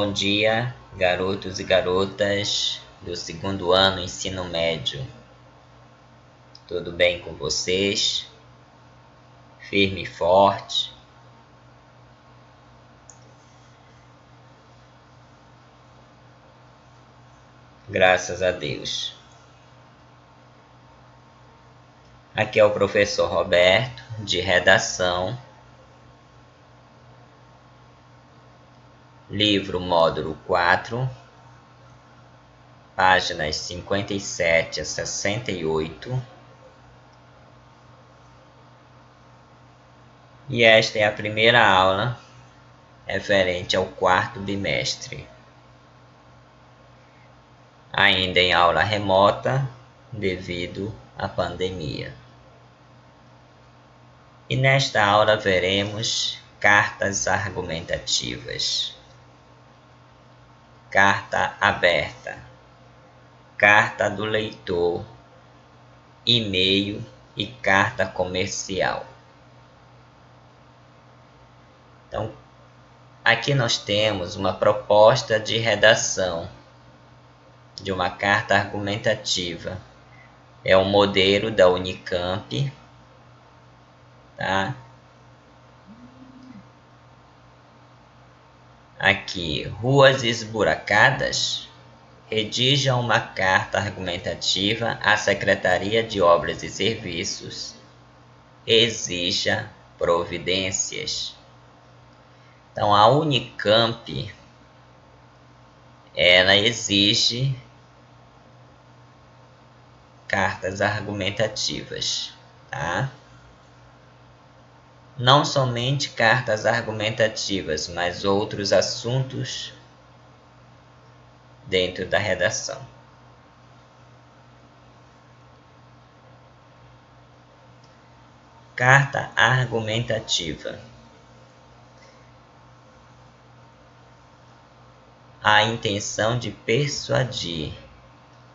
Bom dia, garotos e garotas do segundo ano ensino médio. Tudo bem com vocês? Firme e forte? Graças a Deus. Aqui é o professor Roberto, de redação. Livro módulo 4, páginas 57 a 68. E esta é a primeira aula referente ao quarto bimestre. Ainda em aula remota, devido à pandemia. E nesta aula veremos cartas argumentativas. Carta aberta, carta do leitor, e-mail e carta comercial. Então, aqui nós temos uma proposta de redação de uma carta argumentativa. É um modelo da Unicamp, tá? Aqui, ruas esburacadas. Redija uma carta argumentativa à Secretaria de Obras e Serviços. Exija providências. Então, a Unicamp, ela exige cartas argumentativas, tá? Não somente cartas argumentativas, mas outros assuntos dentro da redação. Carta argumentativa. A intenção de persuadir,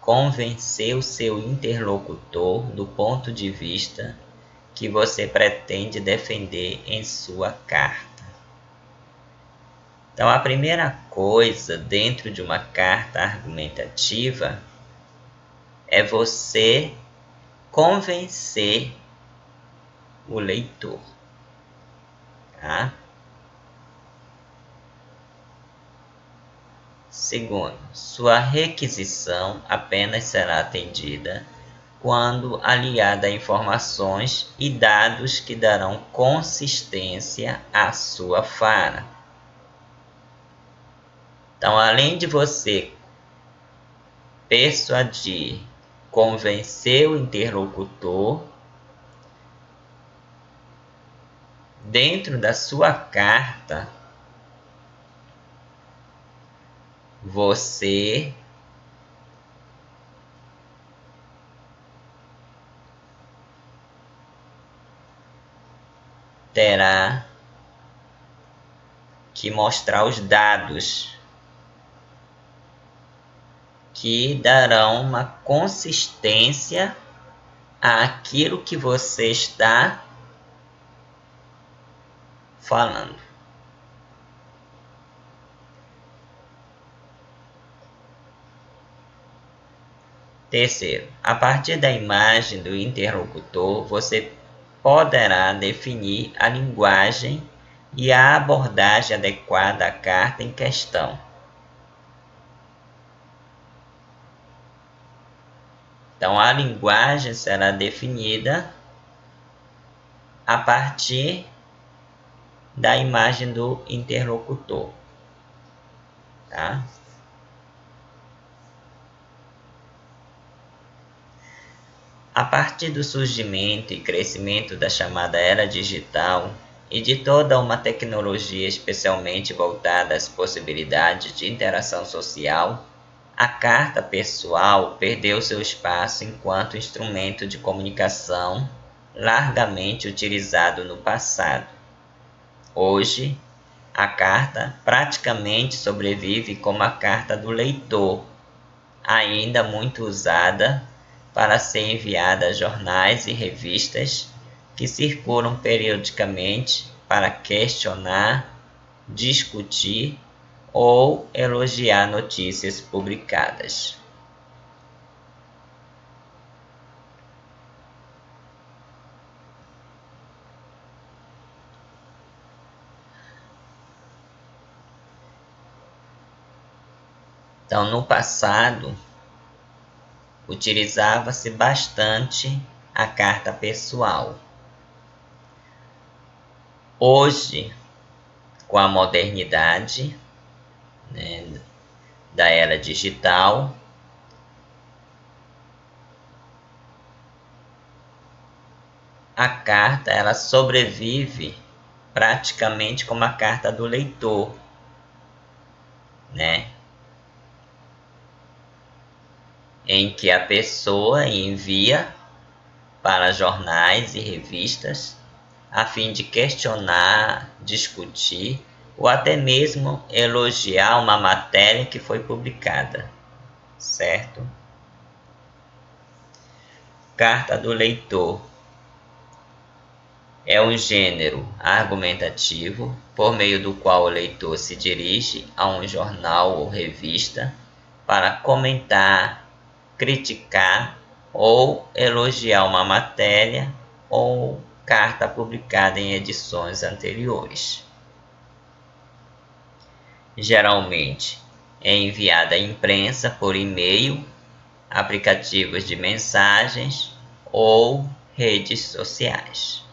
convencer o seu interlocutor do ponto de vista que você pretende defender em sua carta. Então, a primeira coisa dentro de uma carta argumentativa é você convencer o leitor, tá? Segundo, sua requisição apenas será atendida quando aliada a informações e dados que darão consistência à sua fala. Então, além de você persuadir, convencer o interlocutor, dentro da sua carta, você terá que mostrar os dados que darão uma consistência àquilo que você está falando. Terceiro, a partir da imagem do interlocutor, você poderá definir a linguagem e a abordagem adequada à carta em questão. Então, a linguagem será definida a partir da imagem do interlocutor, tá? A partir do surgimento e crescimento da chamada era digital e de toda uma tecnologia especialmente voltada às possibilidades de interação social, a carta pessoal perdeu seu espaço enquanto instrumento de comunicação largamente utilizado no passado. Hoje, a carta praticamente sobrevive como a carta do leitor, ainda muito usada para ser enviada a jornais e revistas que circulam periodicamente para questionar, discutir ou elogiar notícias publicadas. Então, no passado, utilizava-se bastante a carta pessoal. Hoje, com a modernidade, né, da era digital, a carta ela sobrevive praticamente como a carta do leitor, né? Em que a pessoa envia para jornais e revistas a fim de questionar, discutir ou até mesmo elogiar uma matéria que foi publicada, certo? Carta do leitor é um gênero argumentativo por meio do qual o leitor se dirige a um jornal ou revista para comentar, criticar ou elogiar uma matéria ou carta publicada em edições anteriores. Geralmente é enviada à imprensa por e-mail, aplicativos de mensagens ou redes sociais.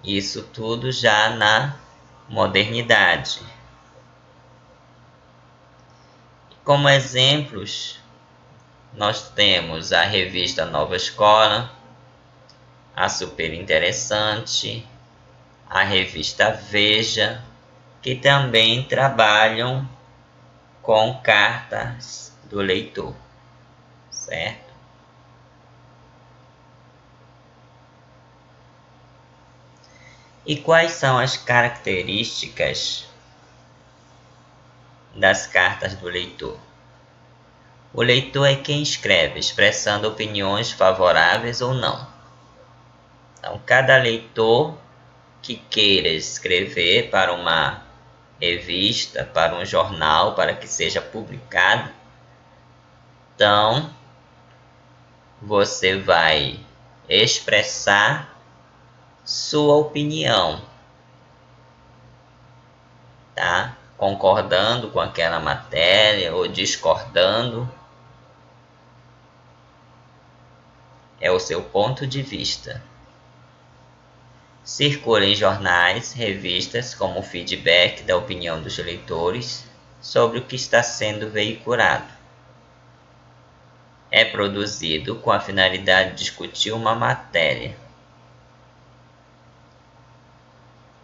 Isso tudo já na modernidade. Como exemplos, nós temos a revista Nova Escola, a Super Interessante, a revista Veja, que também trabalham com cartas do leitor, certo? E quais são as características das cartas do leitor? O leitor é quem escreve, expressando opiniões favoráveis ou não. Então, cada leitor que queira escrever para uma revista, para um jornal, para que seja publicado, então você vai expressar sua opinião, tá? Concordando com aquela matéria ou discordando, é o seu ponto de vista. Circula em jornais, revistas como feedback da opinião dos leitores sobre o que está sendo veiculado. É produzido com a finalidade de discutir uma matéria.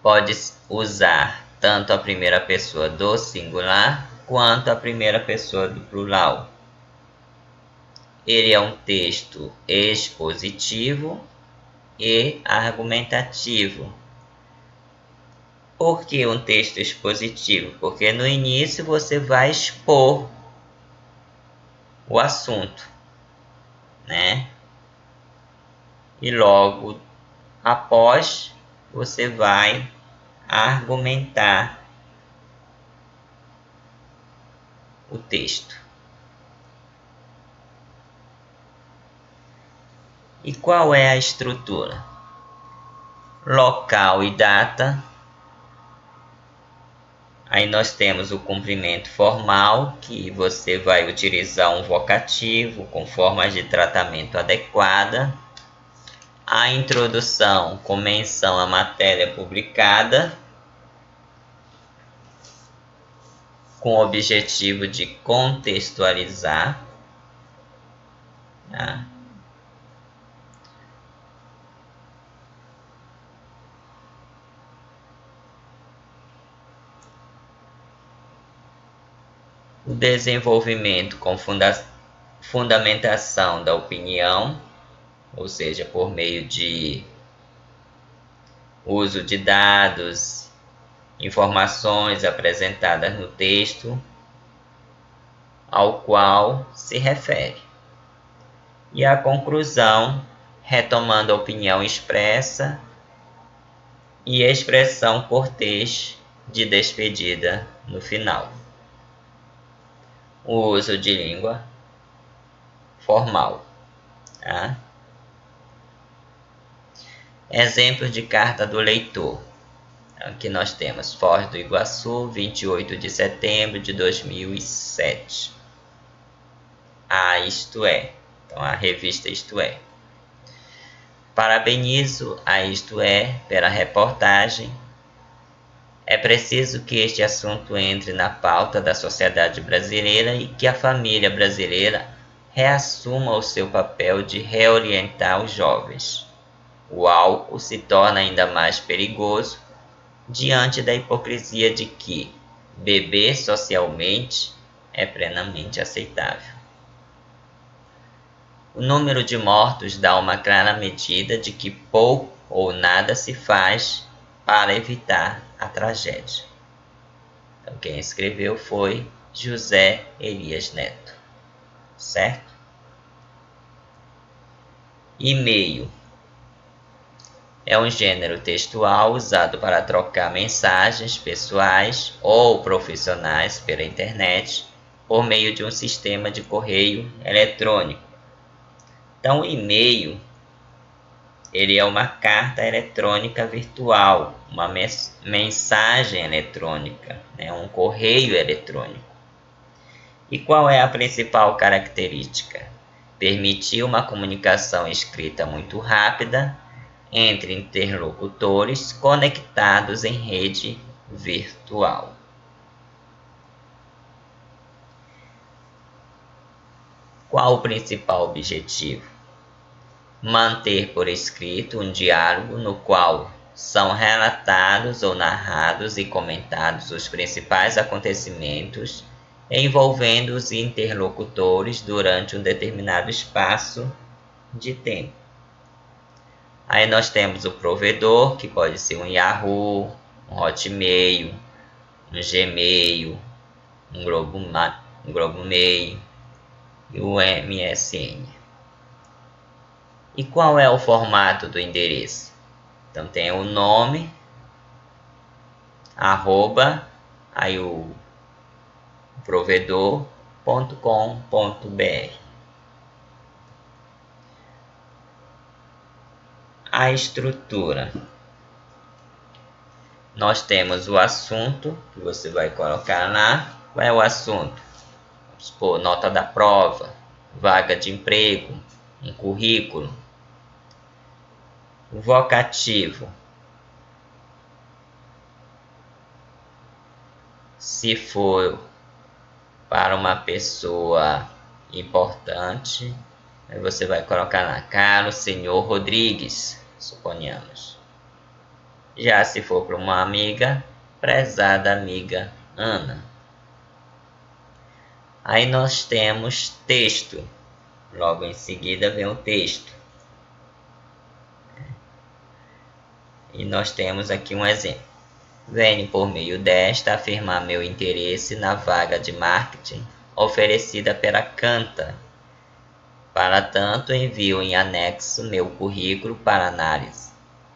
Pode usar tanto a primeira pessoa do singular quanto a primeira pessoa do plural. Ele é um texto expositivo e argumentativo. Por que um texto expositivo? Porque no início você vai expor o assunto, né? E logo após você vai argumentar o texto. E qual é a estrutura? Local e data. Aí nós temos o cumprimento formal, que você vai utilizar um vocativo com formas de tratamento adequada. A introdução com menção à matéria publicada, com o objetivo de contextualizar, tá? O desenvolvimento com fundamentação da opinião, ou seja, por meio de uso de dados, informações apresentadas no texto ao qual se refere. E a conclusão, retomando a opinião expressa e expressão cortês de despedida no final. O uso de língua formal. Tá? Exemplos de carta do leitor. Aqui nós temos Foz do Iguaçu, 28 de setembro de 2007. Isto é. Então, a revista Isto É. Parabenizo a Isto É pela reportagem. É preciso que este assunto entre na pauta da sociedade brasileira e que a família brasileira reassuma o seu papel de reorientar os jovens. O álcool se torna ainda mais perigoso diante da hipocrisia de que beber socialmente é plenamente aceitável. O número de mortos dá uma clara medida de que pouco ou nada se faz para evitar a tragédia. Então, quem escreveu foi José Elias Neto, certo? E-mail é um gênero textual usado para trocar mensagens pessoais ou profissionais pela internet por meio de um sistema de correio eletrônico. Então, o e-mail ele é uma carta eletrônica virtual, uma mensagem eletrônica, né? Um correio eletrônico. E qual é a principal característica? Permitir uma comunicação escrita muito rápida entre interlocutores conectados em rede virtual. Qual o principal objetivo? Manter por escrito um diálogo no qual são relatados ou narrados e comentados os principais acontecimentos envolvendo os interlocutores durante um determinado espaço de tempo. Aí nós temos o provedor, que pode ser um Yahoo, um Hotmail, um Gmail, um Globomail e o MSN. E qual é o formato do endereço? Então tem o nome, arroba, aí o provedor.com.br. A estrutura. Nós temos o assunto, que você vai colocar lá. Qual é o assunto? Vamos supor, nota da prova, vaga de emprego, um currículo. O vocativo. Se for para uma pessoa importante, aí você vai colocar lá, caro senhor Rodrigues, suponhamos. Já se for para uma amiga, prezada amiga Ana. Aí nós temos texto. Logo em seguida vem o texto. E nós temos aqui um exemplo. Venho por meio desta afirmar meu interesse na vaga de marketing oferecida pela Canta. Para tanto, envio em anexo meu currículo para análise.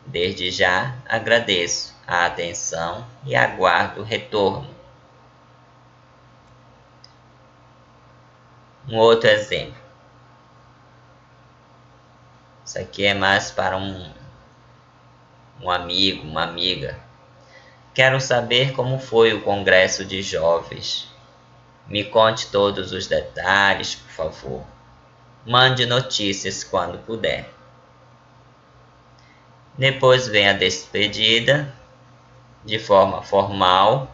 Desde já, agradeço a atenção e aguardo o retorno. Um outro exemplo. Isso aqui é mais para um amigo, uma amiga. Quero saber como foi o congresso de jovens. Me conte todos os detalhes, por favor. Mande notícias quando puder. Depois vem a despedida, de forma formal,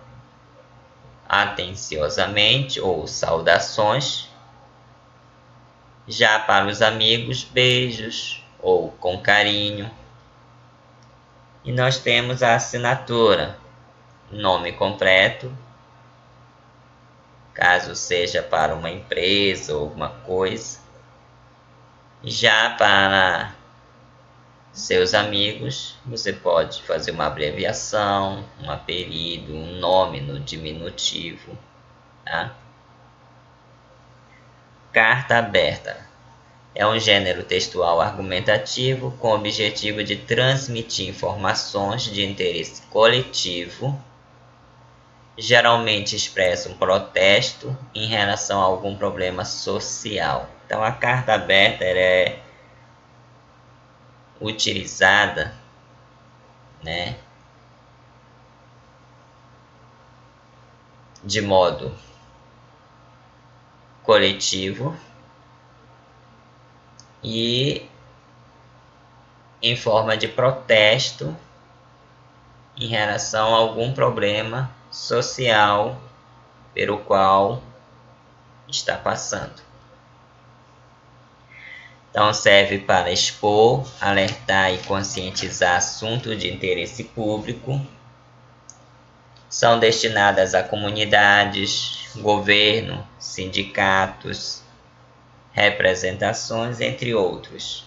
atenciosamente ou saudações. Já para os amigos, beijos ou com carinho. E nós temos a assinatura, nome completo, caso seja para uma empresa ou alguma coisa. Já para seus amigos, você pode fazer uma abreviação, um apelido, um nome no diminutivo, tá? Carta aberta. É um gênero textual argumentativo com o objetivo de transmitir informações de interesse coletivo. Geralmente expressa um protesto em relação a algum problema social. Então, a carta aberta é utilizada, né, de modo coletivo e em forma de protesto em relação a algum problema social pelo qual está passando. Então, serve para expor, alertar e conscientizar assuntos de interesse público. São destinadas a comunidades, governo, sindicatos, representações, entre outros.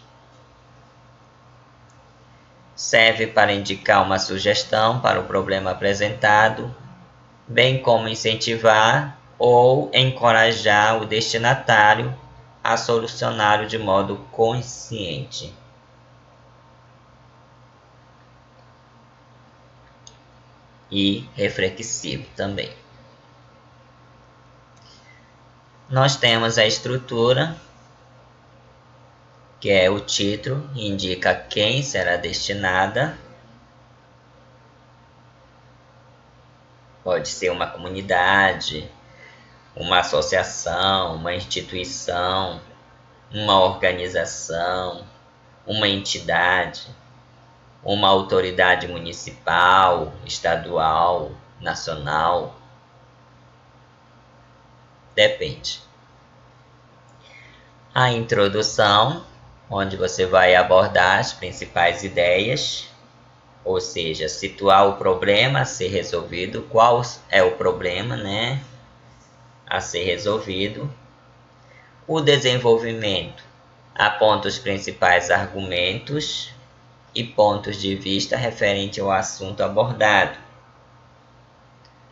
Serve para indicar uma sugestão para o problema apresentado, bem como incentivar ou encorajar o destinatário a solucioná-lo de modo consciente. E reflexivo também. Nós temos a estrutura, que é o título, indica quem será destinada. Pode ser uma comunidade, uma associação, uma instituição, uma organização, uma entidade, uma autoridade municipal, estadual, nacional. Depende. A introdução, onde você vai abordar as principais ideias, ou seja, situar o problema a ser resolvido, qual é o problema, né, a ser resolvido. O desenvolvimento aponta os principais argumentos e pontos de vista referente ao assunto abordado.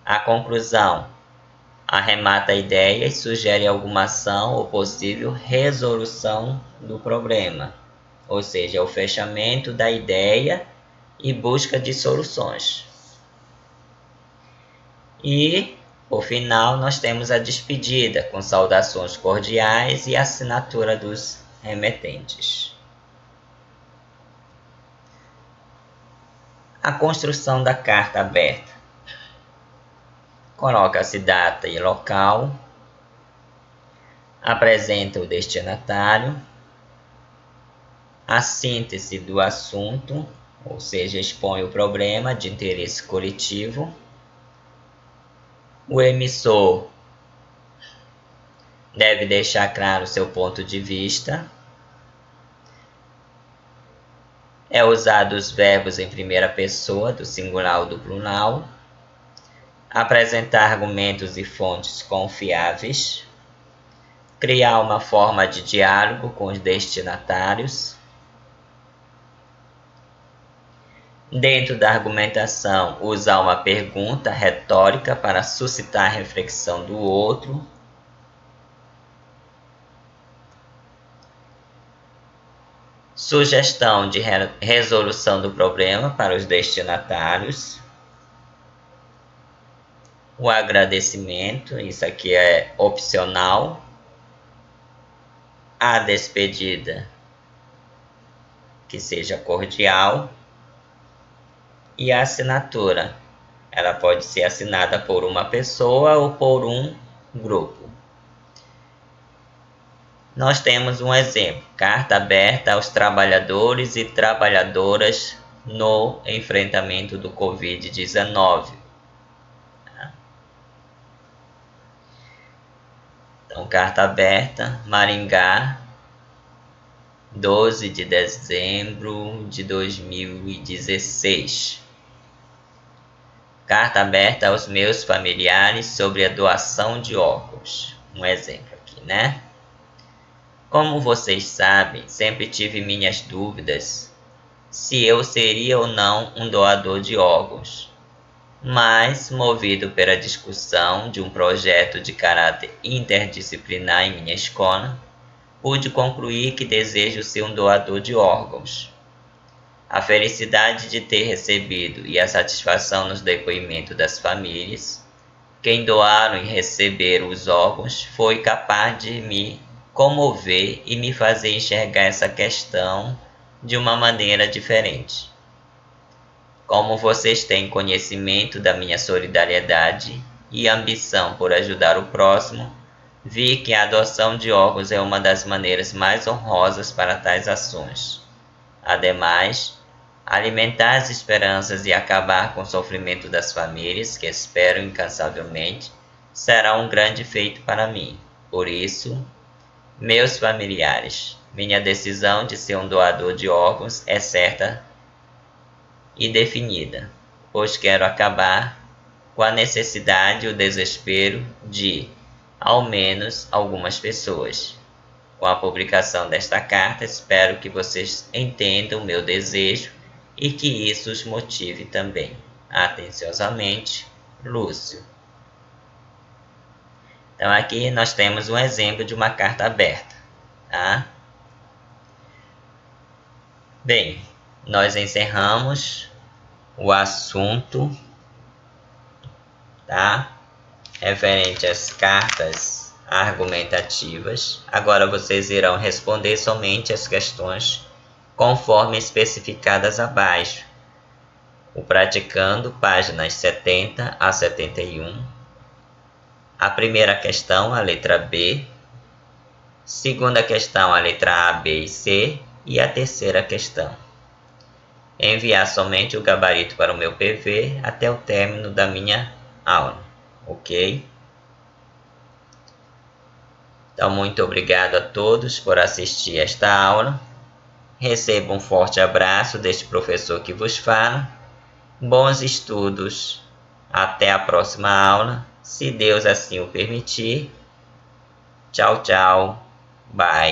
A conclusão arremata a ideia e sugere alguma ação ou possível resolução do problema, ou seja, o fechamento da ideia e busca de soluções. E, por final, nós temos a despedida, com saudações cordiais e assinatura dos remetentes. A construção da carta aberta. Coloca-se data e local, apresenta o destinatário, a síntese do assunto, ou seja, expõe o problema de interesse coletivo. O emissor deve deixar claro seu ponto de vista. É usado os verbos em primeira pessoa, do singular ou do plural. Apresentar argumentos e fontes confiáveis. Criar uma forma de diálogo com os destinatários. Dentro da argumentação, usar uma pergunta retórica para suscitar a reflexão do outro. Sugestão de resolução do problema para os destinatários. O agradecimento, isso aqui é opcional. A despedida, que seja cordial. E a assinatura, ela pode ser assinada por uma pessoa ou por um grupo. Nós temos um exemplo, carta aberta aos trabalhadores e trabalhadoras no enfrentamento do Covid-19. Então, carta aberta, Maringá, 12 de dezembro de 2016. Carta aberta aos meus familiares sobre a doação de órgãos. Um exemplo aqui, né? Como vocês sabem, sempre tive minhas dúvidas se eu seria ou não um doador de órgãos. Mas, movido pela discussão de um projeto de caráter interdisciplinar em minha escola, pude concluir que desejo ser um doador de órgãos. A felicidade de ter recebido e a satisfação nos depoimentos das famílias, quem doaram e receberam os órgãos, foi capaz de me comover e me fazer enxergar essa questão de uma maneira diferente. Como vocês têm conhecimento da minha solidariedade e ambição por ajudar o próximo, vi que a adoção de órgãos é uma das maneiras mais honrosas para tais ações. Ademais, alimentar as esperanças e acabar com o sofrimento das famílias que esperam incansavelmente será um grande feito para mim. Por isso, meus familiares, minha decisão de ser um doador de órgãos é certa e definida, pois quero acabar com a necessidade e o desespero de, ao menos, algumas pessoas. Com a publicação desta carta, espero que vocês entendam o meu desejo e que isso os motive também. Atenciosamente, Lúcio. Então aqui nós temos um exemplo de uma carta aberta, tá? Bem, nós encerramos o assunto, tá? Referente às cartas argumentativas. Agora vocês irão responder somente as questões conforme especificadas abaixo. O Praticando, páginas 70 a 71. A primeira questão, a letra B. Segunda questão, a letra A, B e C. E a terceira questão. Enviar somente o gabarito para o meu PV até o término da minha aula. Ok? Então, muito obrigado a todos por assistir esta aula. Receba um forte abraço deste professor que vos fala. Bons estudos. Até a próxima aula, se Deus assim o permitir. Tchau, tchau. Bye.